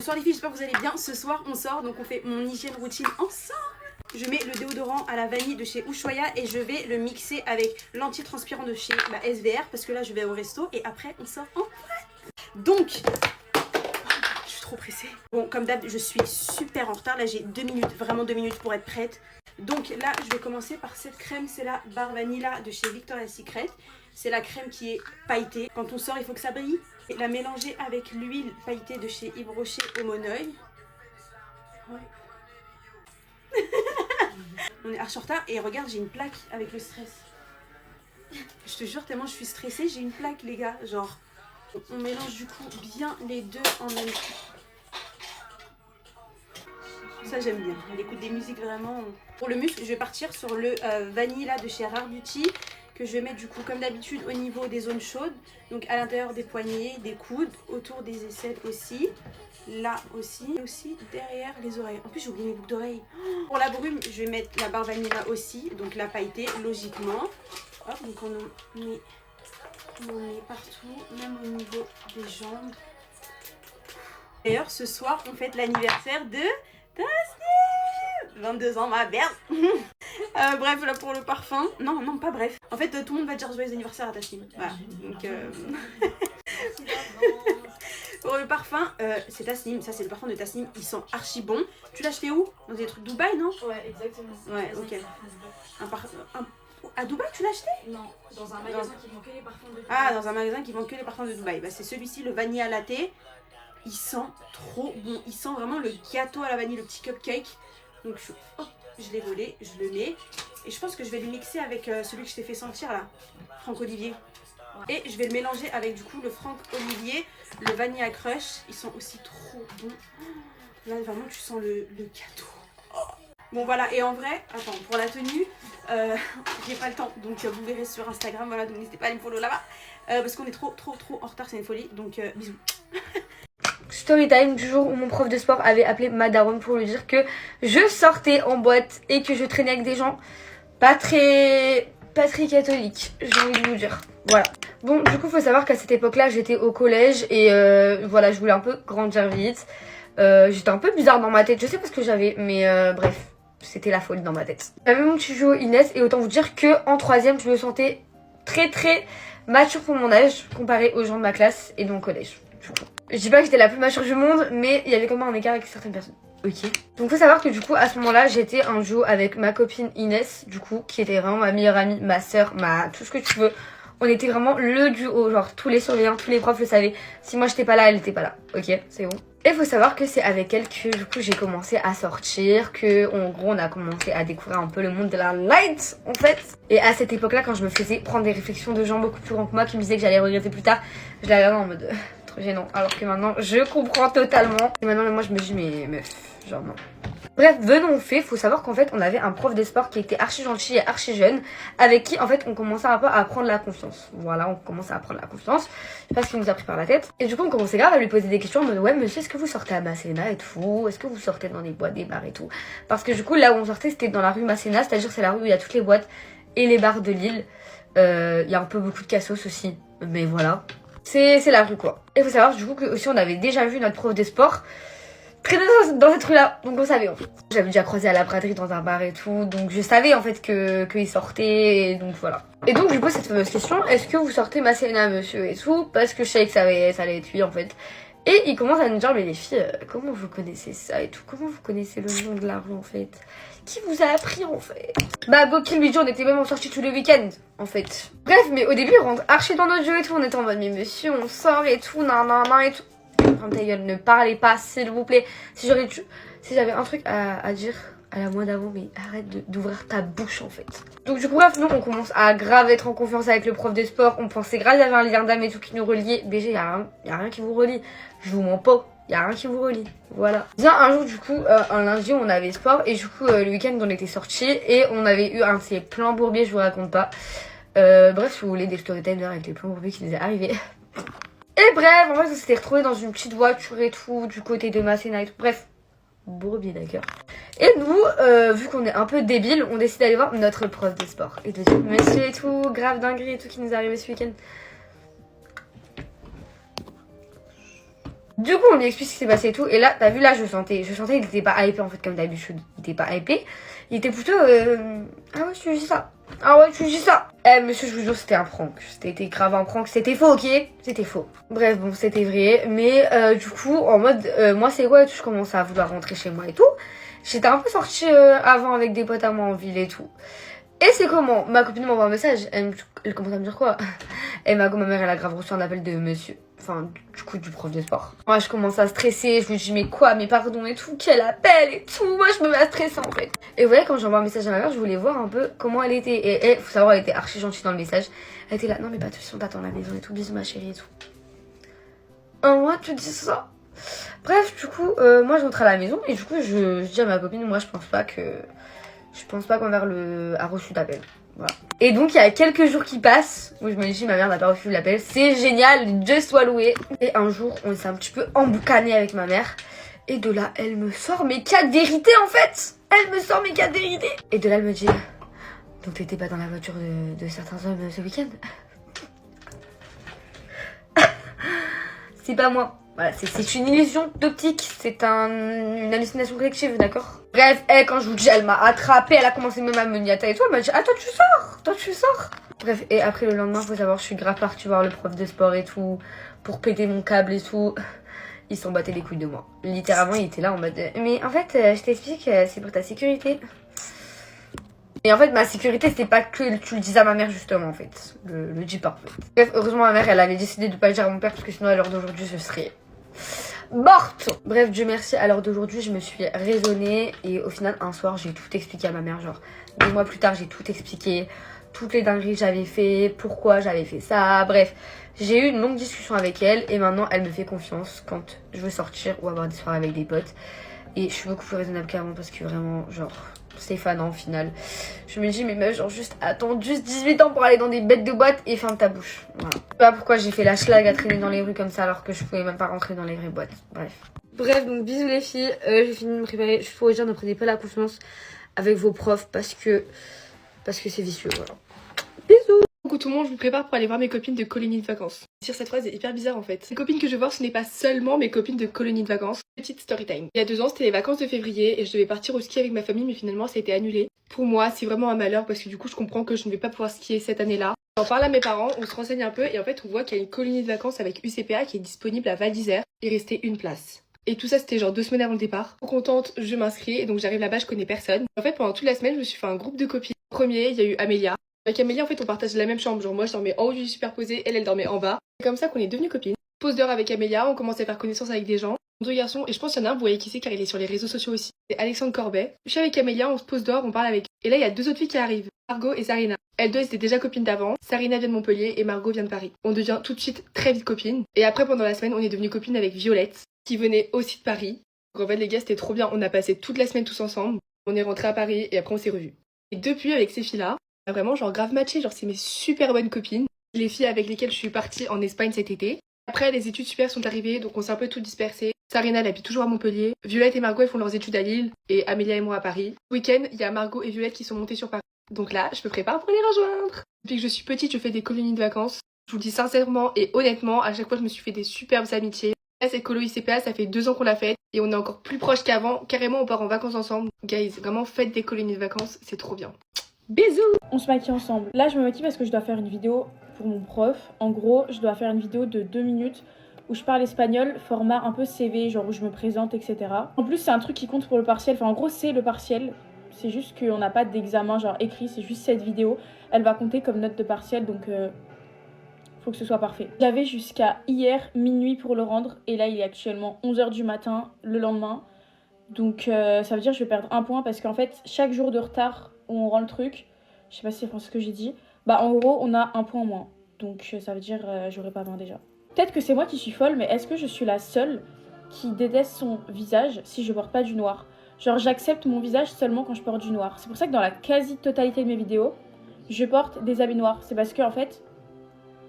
Bonsoir les filles, j'espère que vous allez bien. Ce soir on sort, donc on fait mon hygiène routine ensemble. Je mets le déodorant à la vanille de chez Ushuaïa et je vais le mixer avec l'anti-transpirant de chez SVR parce que là je vais au resto et après on sort en boîte. Donc, je suis trop pressée. Bon, comme d'hab, je suis super en retard. Là j'ai 2 minutes, vraiment 2 minutes pour être prête. Donc là je vais commencer par cette crème, c'est la Bar Vanilla de chez Victoria's Secret. C'est la crème qui est pailletée. Quand on sort il faut que ça brille. Et la mélanger avec l'huile pailletée de chez Yves Rocher au Moneuil. Ouais. On est archi en retard et regarde, j'ai une plaque avec le stress. Je te jure, tellement je suis stressée, j'ai une plaque les gars. Genre, on mélange du coup bien les deux en même temps. Ça j'aime bien, on écoute des musiques vraiment. Pour le muscle, je vais partir sur le Vanilla de chez Rare Beauty. Que je vais mettre du coup comme d'habitude au niveau des zones chaudes. Donc à l'intérieur des poignets, des coudes, autour des aisselles aussi. Là aussi. Et aussi derrière les oreilles. En plus j'ai oublié mes boucles d'oreilles. Pour la brume, je vais mettre la Bar Vanilla aussi. Donc la pailletée, logiquement. Hop, donc on en met partout, même au niveau des jambes. D'ailleurs ce soir on fête l'anniversaire de Tasnim, 22 ans ma merde. Bref, là pour le parfum, non pas bref. En fait tout le monde va dire joyeux anniversaire à Tasnim. Voilà, donc pour le parfum, c'est Tasnim, ça c'est le parfum de Tasnim, il sent archi bon. Tu l'as acheté où? Dans des trucs Dubaï, non? Ouais, exactement. Ouais, ok. À Dubaï tu l'as acheté? Non, dans un magasin qui vend que les parfums de Dubaï. Ah, dans un magasin qui vend que les parfums de Dubaï. Bah c'est celui-ci, le vanilla latte. Il sent trop bon, il sent vraiment le gâteau à la vanille, le petit cupcake. Donc je l'ai volé, je le mets. Et je pense que je vais le mixer avec celui que je t'ai fait sentir là, Franck Olivier. Et je vais le mélanger avec du coup le Franck Olivier, le Vanilla Crush. Ils sont aussi trop bons. Là vraiment tu sens le gâteau. Bon voilà, et en vrai, attends, pour la tenue, j'ai pas le temps. Donc vous verrez sur Instagram, voilà, donc n'hésitez pas à aller me follow là-bas. Parce qu'on est trop en retard, c'est une folie. Donc bisous. Story time du jour où mon prof de sport avait appelé ma daronne pour lui dire que je sortais en boîte et que je traînais avec des gens pas très catholiques, j'ai envie de vous dire. Voilà. Bon, du coup, faut savoir qu'à cette époque-là, j'étais au collège et voilà, je voulais un peu grandir vite. J'étais un peu bizarre dans ma tête, je sais pas ce que j'avais, mais bref, c'était la folie dans ma tête. J'avais mon petit jumeau Inès et autant vous dire que en troisième, je me sentais très mature pour mon âge comparé aux gens de ma classe et de mon collège. Je dis pas que j'étais la plus mature du monde, mais il y avait quand même un écart avec certaines personnes. Ok. Donc faut savoir que du coup à ce moment-là j'étais un duo avec ma copine Inès, du coup qui était vraiment ma meilleure amie, ma soeur, tout ce que tu veux. On était vraiment le duo, genre tous les surveillants, tous les profs le savaient. Si moi j'étais pas là, elle était pas là. Ok, c'est bon. Et faut savoir que c'est avec elle que du coup j'ai commencé à sortir, que en gros on a commencé à découvrir un peu le monde de la night en fait. Et à cette époque-là, quand je me faisais prendre des réflexions de gens beaucoup plus grands que moi qui me disaient que j'allais regretter plus tard, je la regardais en mode trop gênant. Alors que maintenant je comprends totalement. Et maintenant moi je me dis mais meuf, genre non. Bref, venons au fait, faut savoir qu'en fait on avait un prof de sport qui était archi gentil et archi jeune, avec qui en fait on commençait un peu à prendre la confiance. Voilà, on commençait à prendre la confiance, je sais pas ce qu'il nous a pris par la tête. Et du coup on commençait grave à lui poser des questions en mode ouais monsieur, est-ce que vous sortez à Masséna et tout? Est-ce que vous sortez dans des boîtes, des bars et tout? Parce que du coup là où on sortait c'était dans la rue Masséna, c'est-à-dire c'est la rue où il y a toutes les boîtes et les bars de Lille. Il y a un peu beaucoup de cassos aussi, mais voilà. C'est la rue quoi. Et faut savoir du coup que aussi on avait déjà vu notre prof de sport traîner dans cette rue là, donc on savait en fait. J'avais déjà croisé à la braderie dans un bar et tout, donc je savais en fait qu'il sortait, et donc voilà. Et donc je lui pose cette fameuse question, est-ce que vous sortez Masséna monsieur et tout, parce que je savais que ça allait être lui en fait. Et il commence à nous dire mais les filles, comment vous connaissez ça et tout, comment vous connaissez le nom de la rue en fait, qui vous a appris en fait? Bah Boki lui dit on était même en sortie tous les week-ends en fait. Bref, mais au début on rentre archi dans notre jeu et tout, on était en mode mais monsieur on sort et tout, nan et tout. Ferme ta gueule, ne parlez pas s'il vous plaît. Si j'avais un truc à dire à la mois d'avant, mais arrête d'ouvrir ta bouche en fait. Donc du coup bref, nous on commence à grave être en confiance avec le prof de sport. On pensait grave qu'il y avait un lien d'âme et tout qui nous reliait. BG, y a rien qui vous relie. Je vous mens pas, y a rien qui vous relie. Voilà. Bien un jour du coup, un lundi on avait sport et du coup le week-end on était sortis et on avait eu un de ces plans bourbiers, je vous raconte pas. Bref, si vous voulez des story time avec les plans bourbiers qui nous est arrivé. Et bref, en fait on s'était retrouvés dans une petite voiture et tout, du côté de Masséna et tout. Bref, bourbier d'accord. Et nous, vu qu'on est un peu débiles, on décide d'aller voir notre prof de sport. Et de dire, monsieur et tout, grave dinguerie et tout qui nous est arrivé ce week-end. Du coup, on lui explique ce qui s'est passé et tout. Et là, t'as vu, là, je sentais il était pas hypé en fait, comme d'habitude. Il était pas hypé. Il était plutôt. Ah ouais, tu dis ça. Ah ouais, tu dis ça. Eh, monsieur, je vous jure, c'était un prank. C'était grave un prank. C'était faux, ok? C'était faux. Bref, bon, c'était vrai. Mais du coup, en mode. Moi, c'est quoi et tout, je commençais à vouloir rentrer chez moi et tout. J'étais un peu sortie avant avec des potes à moi en ville et tout. Et c'est comment ma copine m'envoie un message. Elle commence à me dire quoi? Et ma mère, elle a grave reçu un appel de monsieur. Enfin, du coup, du prof de sport. Moi, je commence à stresser. Je me dis, mais quoi? Mais pardon et tout. Quel appel et tout. Moi, je me mets à stresser en fait. Et vous voyez, quand j'envoie un message à ma mère, je voulais voir un peu comment elle était. Et elle, faut savoir, elle était archi gentille dans le message. Elle était là, non, mais pas de toute façon, t'attends à la maison et tout. Bisous, ma chérie et tout. Moi, tu dis ça? Bref, du coup, moi, je rentre à la maison. Et du coup, je dis à ma copine, moi, je pense pas que ma mère a reçu d'appel. Voilà. Et donc il y a quelques jours qui passent où je me dis ma mère n'a pas reçu l'appel. C'est génial, Dieu soit loué. Et un jour on s'est un petit peu emboucané avec ma mère. Et de là elle me sort mes 4 vérités en fait. Elle me sort mes 4 vérités. Et de là elle me dit, donc t'étais pas dans la voiture de certains hommes ce week-end? C'est pas moi. Voilà, c'est une illusion d'optique, c'est une hallucination collective, d'accord? Bref, quand je vous dis, elle m'a attrapée, elle a commencé même à me niater et tout, elle m'a dit, ah toi tu sors. Bref, et après le lendemain, faut savoir, je suis grave partie voir le prof de sport et tout, pour péter mon câble et tout. Ils s'en battaient les couilles de moi. Littéralement, il était là en mode, mais en fait, je t'explique, c'est pour ta sécurité. Et en fait, ma sécurité, c'était pas que tu le disais à ma mère, justement, en fait. Le dis pas, en fait. Bref, heureusement, ma mère, elle avait décidé de pas le dire à mon père, parce que sinon, à l'heure d'aujourd'hui, je serais morte. Bref, Dieu merci, à l'heure d'aujourd'hui, je me suis raisonnée. Et au final, un soir, j'ai tout expliqué à ma mère. Genre, 2 mois plus tard, j'ai tout expliqué. Toutes les dingueries que j'avais fait, pourquoi j'avais fait ça. Bref, j'ai eu une longue discussion avec elle. Et maintenant, elle me fait confiance quand je veux sortir ou avoir des soirées avec des potes. Et je suis beaucoup plus raisonnable qu'avant, parce que vraiment, genre... Stéphane au final. Je me dis mais meuf, genre juste attends juste 18 ans pour aller dans des bêtes de boîte et ferme ta bouche. Voilà. Je sais pas pourquoi j'ai fait la schlag à traîner dans les rues comme ça alors que je pouvais même pas rentrer dans les vraies boîtes. Bref, donc bisous les filles. J'ai fini de me préparer. Je pourrais dire ne prenez pas la confiance avec vos profs parce que c'est vicieux, voilà. Bisous. Coucou tout le monde, je me prépare pour aller voir mes copines de colonie de vacances. Dire cette phrase est hyper bizarre en fait. Les copines que je vais voir, ce n'est pas seulement mes copines de colonie de vacances. Petite story time. Il y a 2 ans, c'était les vacances de février et je devais partir au ski avec ma famille, mais finalement ça a été annulé. Pour moi, c'est vraiment un malheur parce que du coup, je comprends que je ne vais pas pouvoir skier cette année-là. J'en parle à mes parents, on se renseigne un peu et en fait, on voit qu'il y a une colonie de vacances avec UCPA qui est disponible à Val d'Isère. Il restait une place. Et tout ça, c'était genre 2 semaines avant le départ. Trop contente, je m'inscris et donc j'arrive là-bas, je connais personne. En fait, pendant toute la semaine, je me suis fait un groupe de copines. Premier, il y a eu Amélia. Avec Amélie, en fait, on partage la même chambre. Genre, moi, je dormais en haut du lit superposé, elle dormait en bas. C'est comme ça qu'on est devenues copines. Pause d'heure avec Amélia, on commence à faire connaissance avec des gens. 2 garçons, et je pense qu'il y en a un, vous voyez qui c'est, car il est sur les réseaux sociaux aussi. C'est Alexandre Corbet. Je suis avec Amélia, on se pose dehors, on parle avec. Et là, il y a 2 autres filles qui arrivent. Margot et Sarina. Elles 2, elles étaient déjà copines d'avant. Sarina vient de Montpellier et Margot vient de Paris. On devient tout de suite très vite copines. Et après, pendant la semaine, on est devenues copines avec Violette, qui venait aussi de Paris. Donc en fait, les gars, c'était trop bien. On a passé toute la semaine tous ensemble. On est rentrés à Paris et après, on s'est revus. Et depuis, avec ces filles-là, vraiment genre grave matché, genre c'est mes super bonnes copines. Les filles avec lesquelles je suis partie en Espagne cet été. Après les études super sont arrivées donc on s'est un peu tout dispersé. Sarina elle habite toujours à Montpellier. Violette et Margot elles font leurs études à Lille et Amélia et moi à Paris. Week-end il y a Margot et Violette qui sont montées sur Paris. Donc là je me prépare pour les rejoindre. Depuis que je suis petite je fais des colonies de vacances. Je vous le dis sincèrement et honnêtement à chaque fois je me suis fait des superbes amitiés. Là cette colo ICPA ça fait 2 ans qu'on l'a faite et on est encore plus proches qu'avant. Carrément on part en vacances ensemble. Guys vraiment faites des colonies de vacances c'est trop bien. Bisous. On se maquille ensemble. Là, je me maquille parce que je dois faire une vidéo pour mon prof. En gros, je dois faire une vidéo de 2 minutes où je parle espagnol, format un peu CV, genre où je me présente, etc. En plus, c'est un truc qui compte pour le partiel. Enfin, en gros, c'est le partiel. C'est juste qu'on n'a pas d'examen genre écrit, c'est juste cette vidéo. Elle va compter comme note de partiel, donc faut que ce soit parfait. J'avais jusqu'à hier minuit pour le rendre et là, il est actuellement 11h du matin le lendemain. Donc ça veut dire que je vais perdre 1 point parce qu'en fait, chaque jour de retard où on rend le truc, je sais pas si c'est ce que j'ai dit, bah en gros on a 1 point en moins. Donc ça veut dire j'aurai pas 20 déjà. Peut-être que c'est moi qui suis folle, mais est-ce que je suis la seule qui déteste son visage si je porte pas du noir? Genre j'accepte mon visage seulement quand je porte du noir. C'est pour ça que dans la quasi-totalité de mes vidéos, je porte des habits noirs. C'est parce que en fait,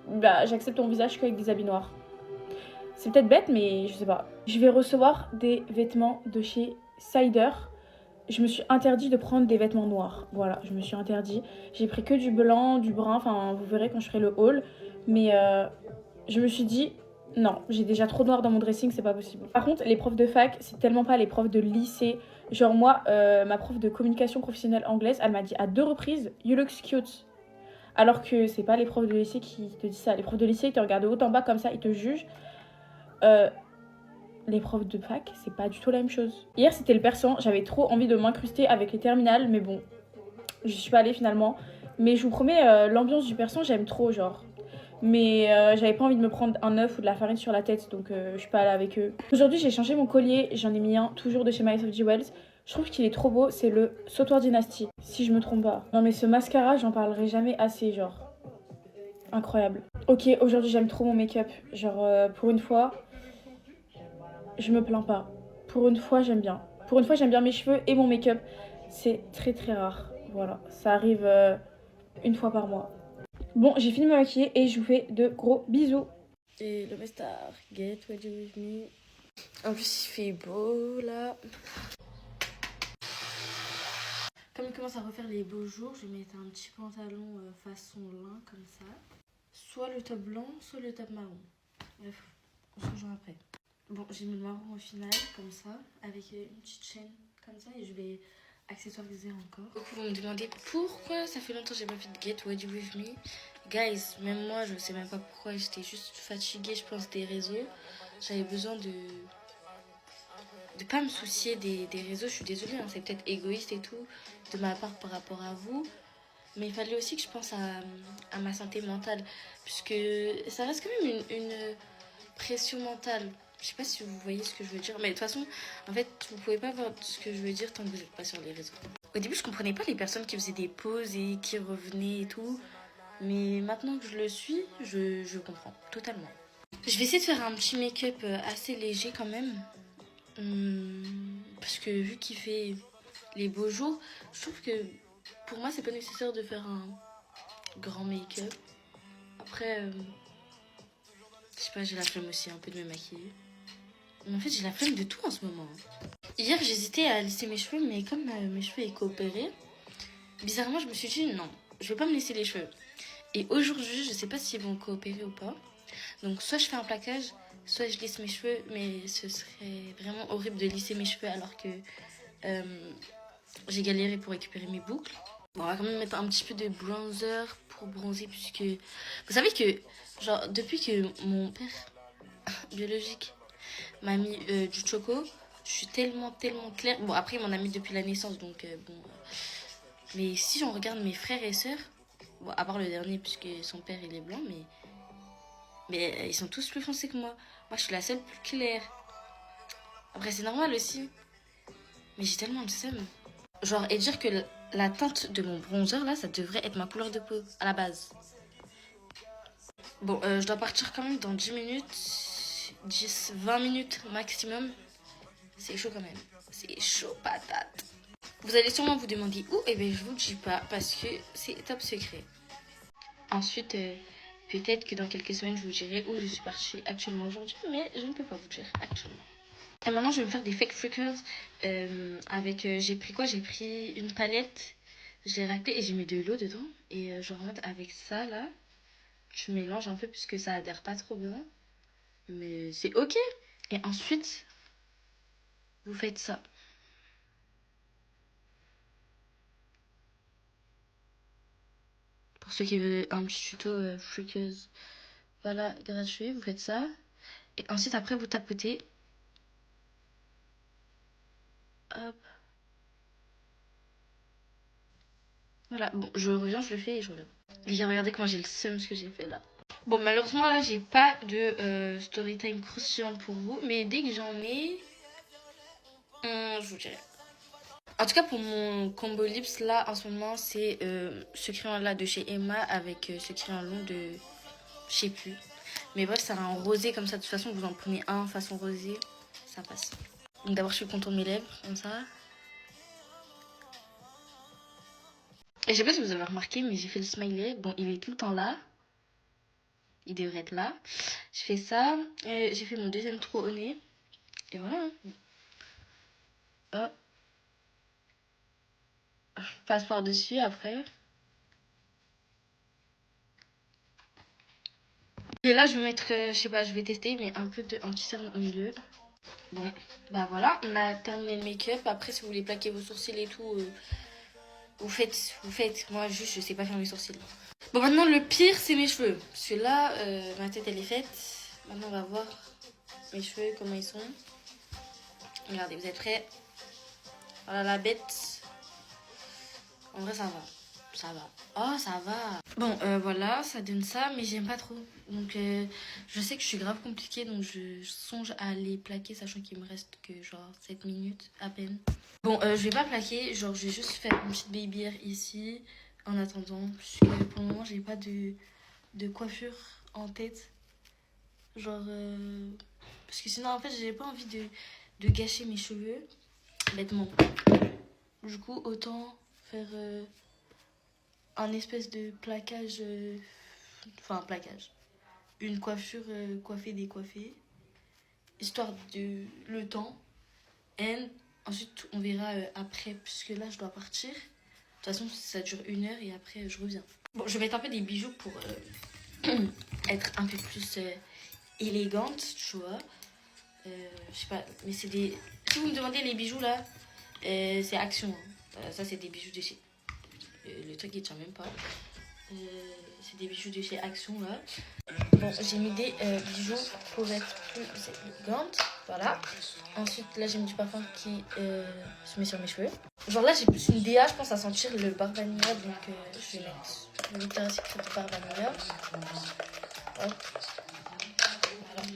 bah j'accepte mon visage qu'avec des habits noirs. C'est peut-être bête, mais je sais pas. Je vais recevoir des vêtements de chez Cider. Je me suis interdit de prendre des vêtements noirs. Voilà, je me suis interdit. J'ai pris que du blanc, du brun. Enfin, vous verrez quand je ferai le haul. Mais je me suis dit, Non, j'ai déjà trop noir dans mon dressing, c'est pas possible. Par contre, les profs de fac, c'est tellement pas les profs de lycée. Genre moi, ma prof de communication professionnelle anglaise, elle m'a dit à 2 reprises « You look cute ». Alors que c'est pas les profs de lycée qui te disent ça. Les profs de lycée, ils te regardent de haut en bas comme ça, ils te jugent. Les profs de fac, c'est pas du tout la même chose. Hier, c'était le persan, j'avais trop envie de m'incruster avec les terminales, mais bon, je suis pas allée finalement. Mais je vous promets, l'ambiance du persan, j'aime trop, genre. Mais j'avais pas envie de me prendre un œuf ou de la farine sur la tête, donc je suis pas allée avec eux. Aujourd'hui, j'ai changé mon collier, j'en ai mis un, toujours de chez My of Jewels. Je trouve qu'il est trop beau, c'est le Sautoir Dynasty, si je me trompe pas. Non mais ce mascara, j'en parlerai jamais assez, genre. Incroyable. Ok, aujourd'hui j'aime trop mon make-up. Genre, pour une fois, je me plains pas. Pour une fois, j'aime bien. Pour une fois, j'aime bien mes cheveux et mon make-up. C'est très très rare. Voilà, ça arrive une fois par mois. Bon, j'ai fini de me maquiller et je vous fais de gros bisous. Et le star, get ready with me. En plus, il fait beau là. Comme il commence à refaire les beaux jours, je vais mettre un petit pantalon façon lin comme ça. Soit le top blanc, soit le top marron. Bref, on se rejoint après. Bon, j'ai mis le marron au final, comme ça, avec une petite chaîne comme ça, et je vais accessoiriser encore. Beaucoup vont me demander pourquoi ça fait longtemps que j'ai pas fait de get ready with me. Guys, même moi, je sais même pas pourquoi, j'étais juste fatiguée, je pense, des réseaux. J'avais besoin de pas me soucier des réseaux. Je suis désolée, hein, c'est peut-être égoïste et tout de ma part par rapport à vous, mais il fallait aussi que je pense à ma santé mentale, puisque ça reste quand même une pression mentale. Je sais pas si vous voyez ce que je veux dire, mais de toute façon, en fait, vous pouvez pas voir ce que je veux dire tant que vous n'êtes pas sur les réseaux. Au début, je comprenais pas les personnes qui faisaient des pauses et qui revenaient et tout, mais maintenant que je le suis, je comprends totalement. Je vais essayer de faire un petit make-up assez léger quand même. Parce que vu qu'il fait les beaux jours, je trouve que pour moi c'est pas nécessaire de faire un grand make-up. Après, je sais pas, j'ai la flemme aussi un peu de me maquiller. Mais en fait, j'ai la flemme de tout en ce moment. Hier, j'hésitais à lisser mes cheveux, mais comme mes cheveux étaient coopérés, bizarrement, je me suis dit non, je vais pas me laisser les cheveux. Et aujourd'hui, je sais pas s'ils vont coopérer ou pas. Donc, soit je fais un plaquage, soit je lisse mes cheveux, mais ce serait vraiment horrible de lisser mes cheveux alors que j'ai galéré pour récupérer mes boucles. Bon, on va quand même mettre un petit peu de bronzer pour bronzer, puisque vous savez que, genre, depuis que mon père biologique m'a mis du choco, je suis tellement claire. Bon, après, il m'en a mis depuis la naissance, donc bon. Mais si on regarde mes frères et sœurs, bon, à part le dernier, puisque son père il est blanc, mais ils sont tous plus foncés que moi. Moi, je suis la seule plus claire. Après, c'est normal aussi. Mais j'ai tellement le seum. Genre, et dire que la teinte de mon bronzer, là, ça devrait être ma couleur de peau, à la base. Bon, je dois partir quand même dans 10 minutes. 10-20 minutes maximum. C'est chaud quand même. C'est chaud patate. Vous allez sûrement vous demander où. Eh bien, je vous le dis pas parce que c'est top secret. Ensuite, peut-être que dans quelques semaines, je vous dirai où je suis partie actuellement aujourd'hui. Mais je ne peux pas vous dire actuellement. Et maintenant, je vais me faire des fake freckles avec... j'ai pris quoi? J'ai pris une palette, je l'ai raclée et j'ai mis de l'eau dedans. Et je vais remettre avec ça, là. Je mélange un peu puisque ça adhère pas trop bien. Mais c'est ok. Et ensuite, vous faites ça. Pour ceux qui veulent un petit tuto freckles, voilà, gratuit, vous faites ça. Et ensuite, après, vous tapotez. Hop. Voilà, bon, je reviens, je le fais et je reviens. Et regardez comment j'ai le seum ce que j'ai fait là. Bon, malheureusement, là, j'ai pas de story time croustillant pour vous. Mais dès que j'en ai, je vous dirai. En tout cas, pour mon combo lips, là, en ce moment, c'est ce crayon-là de chez Emma avec ce crayon long de... Je sais plus. Mais bref, c'est un rosé comme ça. De toute façon, vous en prenez un façon rosé, ça passe. Donc d'abord, je fais le contour de mes lèvres, comme ça. Et je sais pas si vous avez remarqué, mais j'ai fait le smiley. Bon, il est tout le temps là. Il devrait être là. Je fais ça. J'ai fait mon deuxième trou au nez. Et voilà. Hop. Je passe par-dessus après. là, je vais mettre, je sais pas, je vais tester, mais un peu de anti-cerne au milieu. Bon, bah voilà, on a terminé le make-up. Après, si vous voulez plaquer vos sourcils et tout, vous faites. Moi, juste, je sais pas faire mes sourcils. Bon, maintenant, le pire, c'est mes cheveux. Parce que là, ma tête, elle est faite. Maintenant, on va voir mes cheveux, comment ils sont. Regardez, vous êtes prêts? Voilà la bête. En vrai, ça va. Ça va. Oh, ça va. Bon, voilà, ça donne ça, mais j'aime pas trop. Donc, je sais que je suis grave compliquée, donc je songe à les plaquer, sachant qu'il me reste que genre 7 minutes à peine. Bon, je vais pas plaquer, genre je vais juste faire une petite baby hair ici, en attendant, puisque pour le moment, j'ai pas de coiffure en tête. Genre, parce que sinon, en fait, j'ai pas envie de gâcher mes cheveux, bêtement. Du coup, autant faire un espèce de plaquage, enfin plaquage, une coiffure coiffée décoiffée, histoire de le temps. Et ensuite on verra après, puisque là je dois partir. De toute façon ça dure 1 heure et après je reviens. Bon, je vais mettre un peu des bijoux pour être un peu plus élégante, tu vois. Je sais pas, mais c'est des... Si vous me demandez les bijoux là, c'est Action. Hein. Ça c'est des bijoux de chez... le truc il tient même pas. C'est des bijoux de chez Action là. Bon, j'ai mis des bijoux pour être plus élégante. Voilà. Ensuite, là, j'ai mis du parfum qui se met sur mes cheveux. Genre là, j'ai plus une DA, je pense, à sentir le bar vanilla. Donc, je vais mettre le Victoria's Secret de bar vanilla. Hop. Voilà.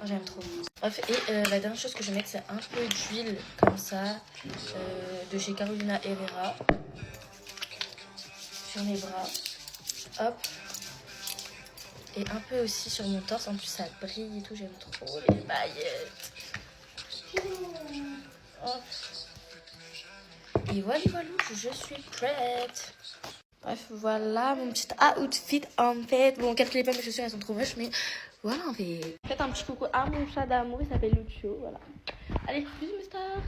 Oh, j'aime trop. Bref, et la dernière chose que je vais mettre, c'est un peu d'huile comme ça de chez Carolina Herrera sur mes bras. Hop. Et un peu aussi sur mon torse. En plus, ça brille et tout. J'aime trop les paillettes. Hop. Et voilà, je suis prête. Bref, voilà mon petit outfit en fait. Bon, calculez pas mes chaussures, elles sont trop moches, mais voilà en fait. Faites un petit coucou à mon chat d'amour, il s'appelle Lucio, voilà. Allez, bisous mes stars.